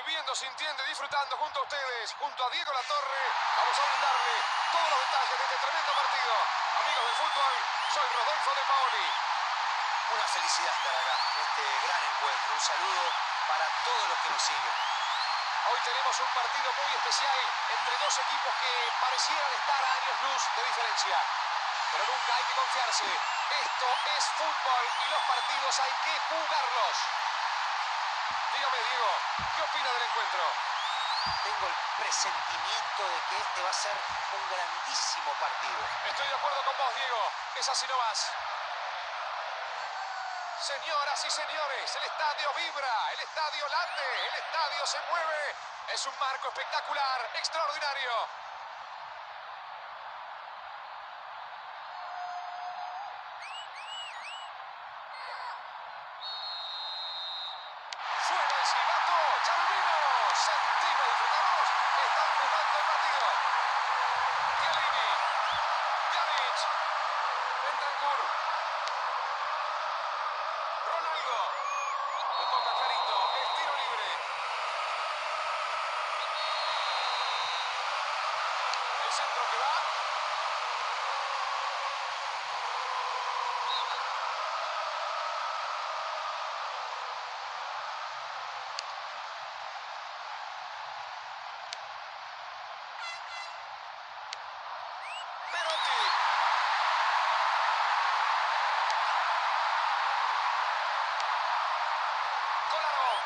viviendo, sintiendo y disfrutando junto a ustedes, junto a Diego Latorre. Vamos a brindarle todos los detalles de este tremendo partido. Amigos del fútbol, soy Rodolfo De Paoli. Una felicidad estar acá en este gran encuentro. Un saludo para todos los que nos siguen. Hoy tenemos un partido muy especial entre dos equipos que parecieran estar a años luz de diferencia. Pero nunca hay que confiarse. Esto es fútbol y los partidos hay que jugarlos. Dígame, Diego, ¿qué opina del encuentro? Tengo el presentimiento de que este va a ser un grandísimo partido. Estoy de acuerdo con vos, Diego. Es así nomás. Señoras y señores, el estadio vibra, el estadio late, el estadio se mueve. Es un marco espectacular, extraordinario. Suena el silbato, ya lo vimos. Sentimos, disfrutamos. Están jugando el partido. Chiellini, Pjanic, Bentancur, Ronaldo. Lo toca clarito, es tiro libre. El centro que va. Perotti. Kolarov.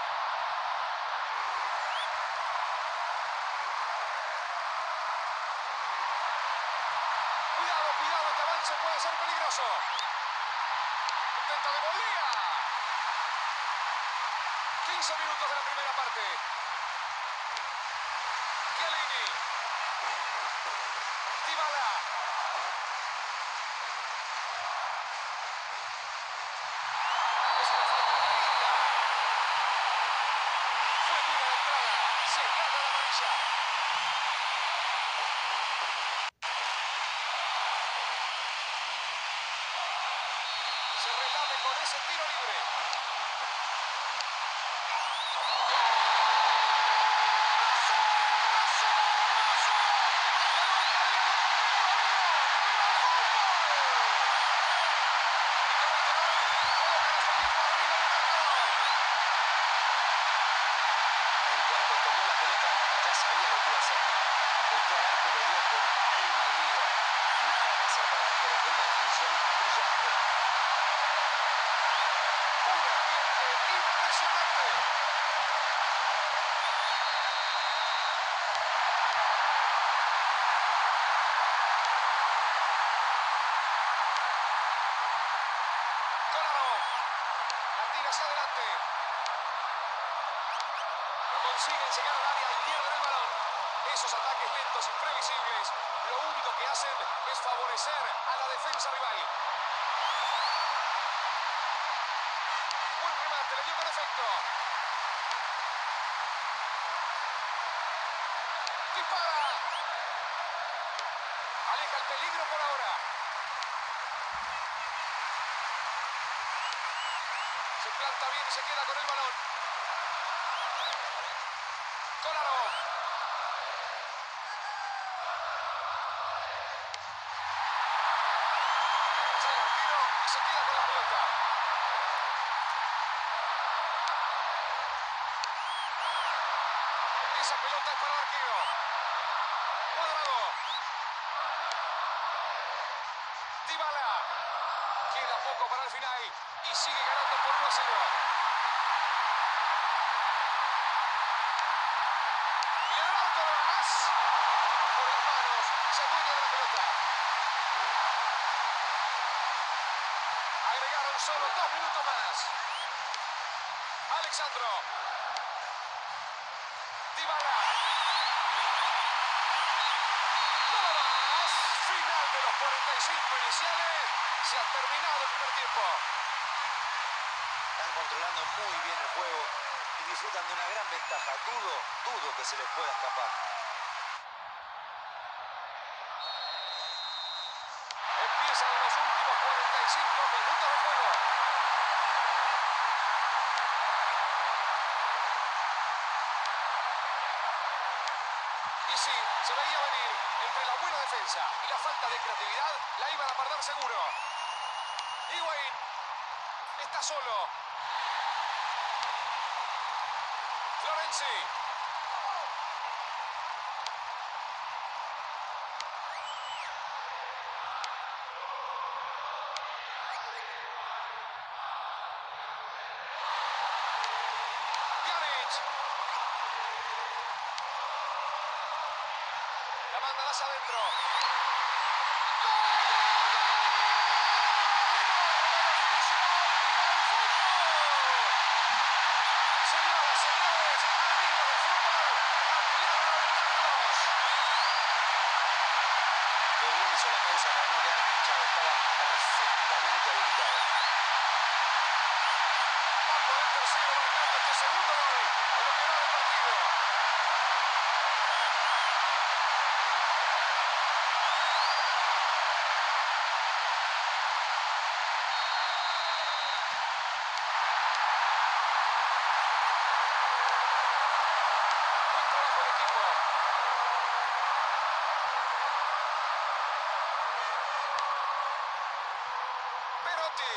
Cuidado, cuidado, este avance puede ser peligroso. Intenta de volea. 15 minutos de la primera parte. Chiellini. Dybala. Es una falta clara. Fue dura la entrada. Se gana la amarilla. Se relame con ese tiro libre. En cuanto tomó la pelota, ya sabía lo que iba a hacer. Entró al arco y lo dio con alma y vida. Nada que hacer para el arquero. Una definición brillante. Un ambiente impresionante. Kolarov. La tira hacia adelante. No consiguen llegar al área y pierden el balón. Esos ataques lentos, imprevisibles, lo único que hacen es favorecer a la defensa rival. Buen remate, le dio con efecto. Dispara. Aleja el peligro por ahora. Se planta bien y se queda con el balón. Kolarov. Sale el arquero y se queda con la pelota. Esa pelota es para el arquero. Cuadrado. Dybala. Queda poco para el final y sigue ganando por 1-0. Y el arco de más. Por las manos, se adueña de la pelota. Agregaron solo 2 minutos más. Alexandro. Dybala. Nada más. Final de los 45 iniciales. Se ha terminado el primer tiempo. Están controlando muy bien el juego y disfrutan de una gran ventaja. Dudo que se les pueda escapar. Empiezan los últimos 45 minutos de juego. Y sí, se veía venir. Entre la buena defensa y la falta de creatividad, la iban a perder seguro. Higuaín está solo. Florenzi. Pjanic. La manda hacia adentro. Señoras, señores, amigos del fútbol, campeones olímpicos. Qué bien hizo la pausa para no quedar enganchado. Estaba perfectamente habilitado. Va por el tercero marcando este segundo gol en lo que va del partido. Buen trabajo del equipo. Perotti.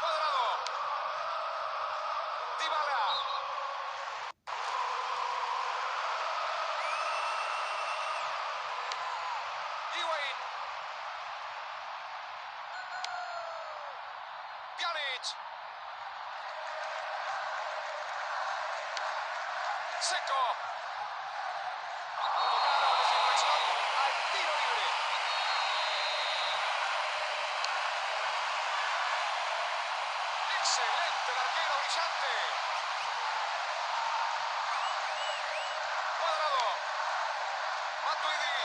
Cuadrado. Dybala. Higuaín. Pjanic. Seco. Tocaron de infracción al tiro libre. Excelente el arquero, brillante. Cuadrado. Matuidi.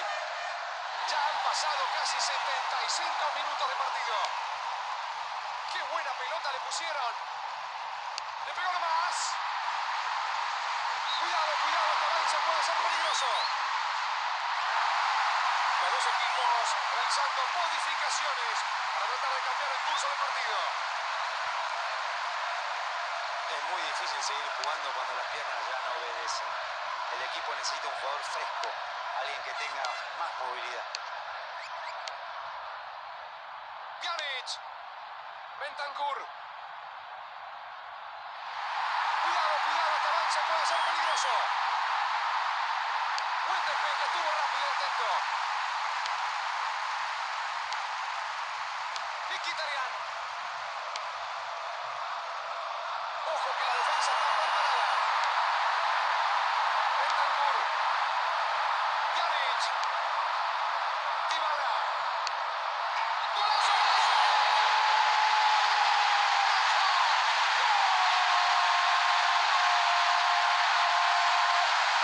Ya han pasado casi 75 minutos de partido. ¡Qué buena pelota le pusieron! ¡Le pegó nomás! Cuidado, cuidado, este avance puede ser peligroso. Los dos equipos realizando modificaciones para tratar de cambiar el curso del partido. Es muy difícil seguir jugando cuando las piernas ya no obedecen. El equipo necesita un jugador fresco, alguien que tenga más movilidad. Pjanic. Bentancur. Cuidado, cuidado, este avance puede ser peligroso. Buen despeje, estuvo rápido y atento. Mkhitaryan. Ojo que la defensa está mal parada. Bentancur. Pjanic. Dybala. ¡Golazo!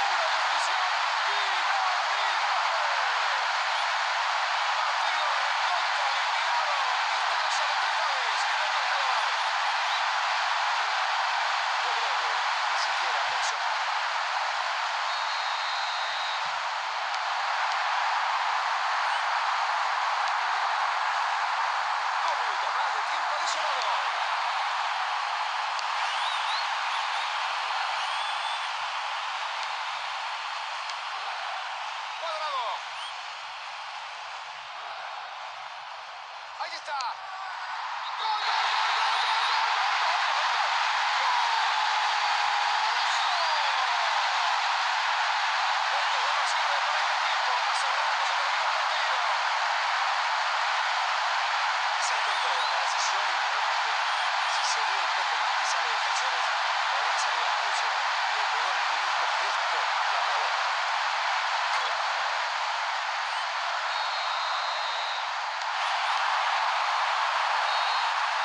¡Una definición inolvidable! Partido recontra liquidado. Distancia de 3 goles en el marcador. Yo creo que ni siquiera pensó. Dos minutos más de tiempo adicionado. Cuadrado. Ahí está. ¡Gol, gol, gol, gol, gol, gol, gol, gol! Esto es demasiado para este equipo. Hace rato se terminó el partido. Acertó en todo, en la decisión y en el remate. Si se dio un poco más, quizá los defensores habrían salido al cruce. Le pegó en el momento justo la clavó.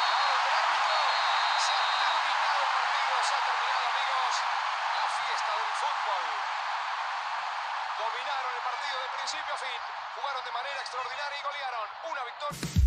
La orden del árbitro. Se ha terminado el partido. Se ha terminado, amigos, la fiesta del fútbol. Dominaron el partido de principio a fin. Jugaron de manera extraordinaria y golearon. Una victoria.